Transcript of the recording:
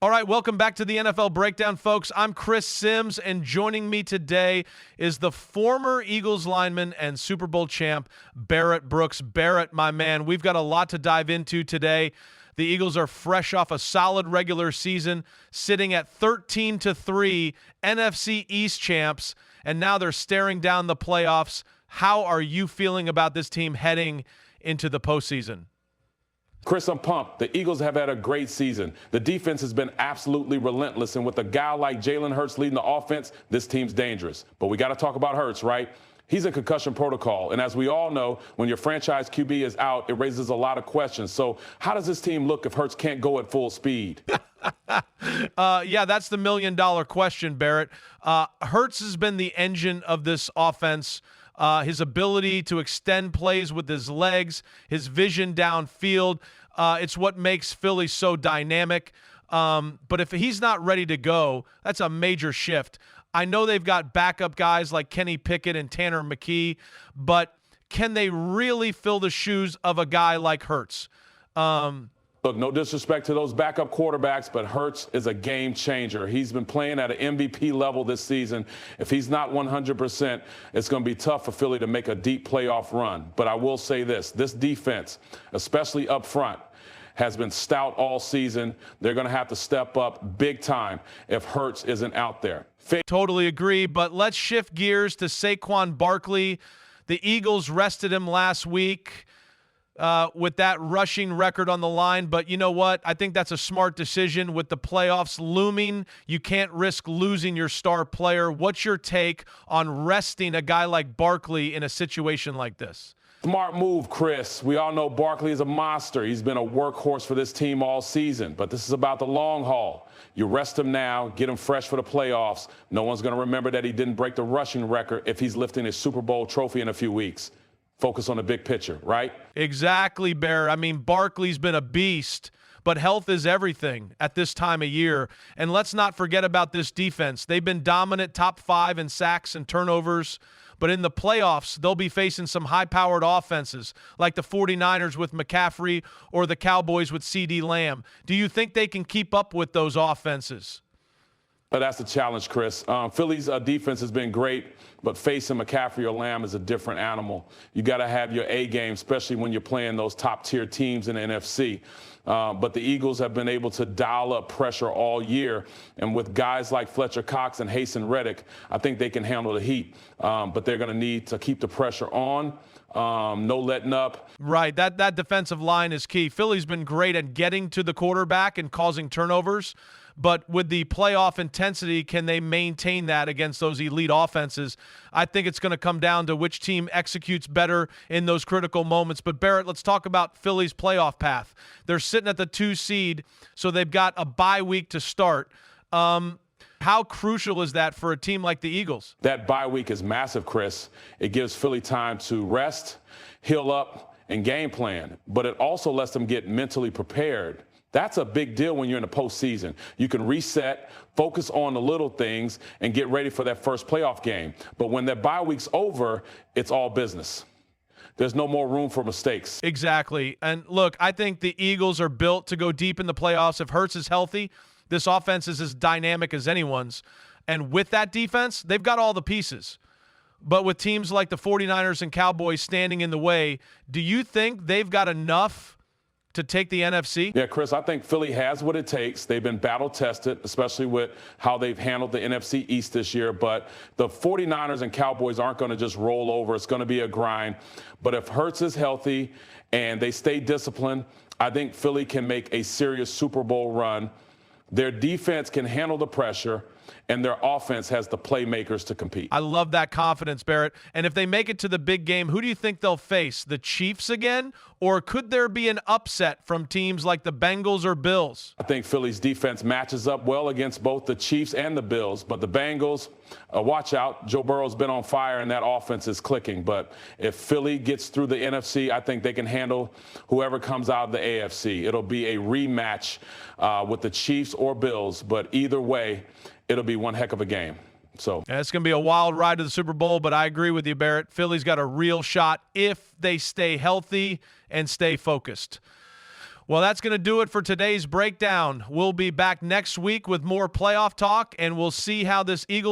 All right, welcome back to the NFL Breakdown, folks. I'm Chris Sims, and joining me today is the former Eagles lineman and Super Bowl champ, Barrett Brooks. Barrett, my man, we've got a lot to dive into today. The Eagles are fresh off a solid regular season, sitting at 13-3 NFC East champs, and now they're staring down the playoffs. How are you feeling about this team heading into the postseason? Chris, I'm pumped. The Eagles have had a great season. The defense has been absolutely relentless, and with a guy like Jalen Hurts leading the offense, this team's dangerous. But we got to talk about Hurts, right? He's in concussion protocol, and as we all know, when your franchise QB is out, it raises a lot of questions. So how does this team look if Hurts can't go at full speed? Yeah, that's the million-dollar question, Barrett. Hurts has been the engine of this offense. His ability to extend plays with his legs, his vision downfield, it's what makes Philly so dynamic. But if he's not ready to go, that's a major shift. I know they've got backup guys like Kenny Pickett and Tanner McKee, but can they really fill the shoes of a guy like Hurts? Look, no disrespect to those backup quarterbacks, but Hurts is a game changer. He's been playing at an MVP level this season. If he's not 100%, it's going to be tough for Philly to make a deep playoff run. But I will say this defense, especially up front, has been stout all season. They're going to have to step up big time if Hurts isn't out there. Totally agree, but let's shift gears to Saquon Barkley. The Eagles rested him last week with that rushing record on the line. But you know what? I think that's a smart decision with the playoffs looming. You can't risk losing your star player. What's your take on resting a guy like Barkley in a situation like this? Smart move, Chris. We all know Barkley is a monster. He's been a workhorse for this team all season, but this is about the long haul. You rest him now, get him fresh for the playoffs. No one's going to remember that he didn't break the rushing record if he's lifting his Super Bowl trophy in a few weeks. Focus on the big picture, right? Exactly, Barrett. I mean, Barkley's been a beast, but health is everything at this time of year. And let's not forget about this defense. They've been dominant, top 5 in sacks and turnovers. But in the playoffs, they'll be facing some high-powered offenses like the 49ers with McCaffrey or the Cowboys with CeeDee Lamb. Do you think they can keep up with those offenses? But that's the challenge, Chris. Philly's defense has been great, but facing McCaffrey or Lamb is a different animal. You got to have your A game, especially when you're playing those top-tier teams in the NFC. But the Eagles have been able to dial up pressure all year. And with guys like Fletcher Cox and Hasten Reddick, I think they can handle the heat. But they're going to need to keep the pressure on. No letting up. Right. That defensive line is key. Philly's been great at getting to the quarterback and causing turnovers. But with the playoff intensity, can they maintain that against those elite offenses? I think it's going to come down to which team executes better in those critical moments. But, Barrett, let's talk about Philly's playoff path. They're sitting at the 2 seed, so they've got a bye week to start. How crucial is that for a team like the Eagles? That bye week is massive, Chris. It gives Philly time to rest, heal up, and game plan. But it also lets them get mentally prepared. That's a big deal when you're in the postseason. You can reset, focus on the little things, and get ready for that first playoff game. But when that bye week's over, it's all business. There's no more room for mistakes. Exactly. And look, I think the Eagles are built to go deep in the playoffs. If Hurts is healthy, this offense is as dynamic as anyone's. And with that defense, they've got all the pieces. But with teams like the 49ers and Cowboys standing in the way, do you think they've got enough to take the NFC? Yeah, Chris, I think Philly has what it takes. They've been battle-tested, especially with how they've handled the NFC East this year. But the 49ers and Cowboys aren't going to just roll over. It's going to be a grind. But if Hurts is healthy and they stay disciplined, I think Philly can make a serious Super Bowl run. Their defense can handle the pressure, and their offense has the playmakers to compete. I love that confidence, Barrett. And if they make it to the big game, who do you think they'll face? The Chiefs again? Or could there be an upset from teams like the Bengals or Bills? I think Philly's defense matches up well against both the Chiefs and the Bills. But the Bengals, watch out. Joe Burrow's been on fire, and that offense is clicking. But if Philly gets through the NFC, I think they can handle whoever comes out of the AFC. It'll be a rematch with the Chiefs or Bills. But either way, it'll be one heck of a game. So yeah, it's going to be a wild ride to the Super Bowl, but I agree with you, Barrett. Philly's got a real shot if they stay healthy and stay focused. Well, that's going to do it for today's breakdown. We'll be back next week with more playoff talk, and we'll see how this Eagles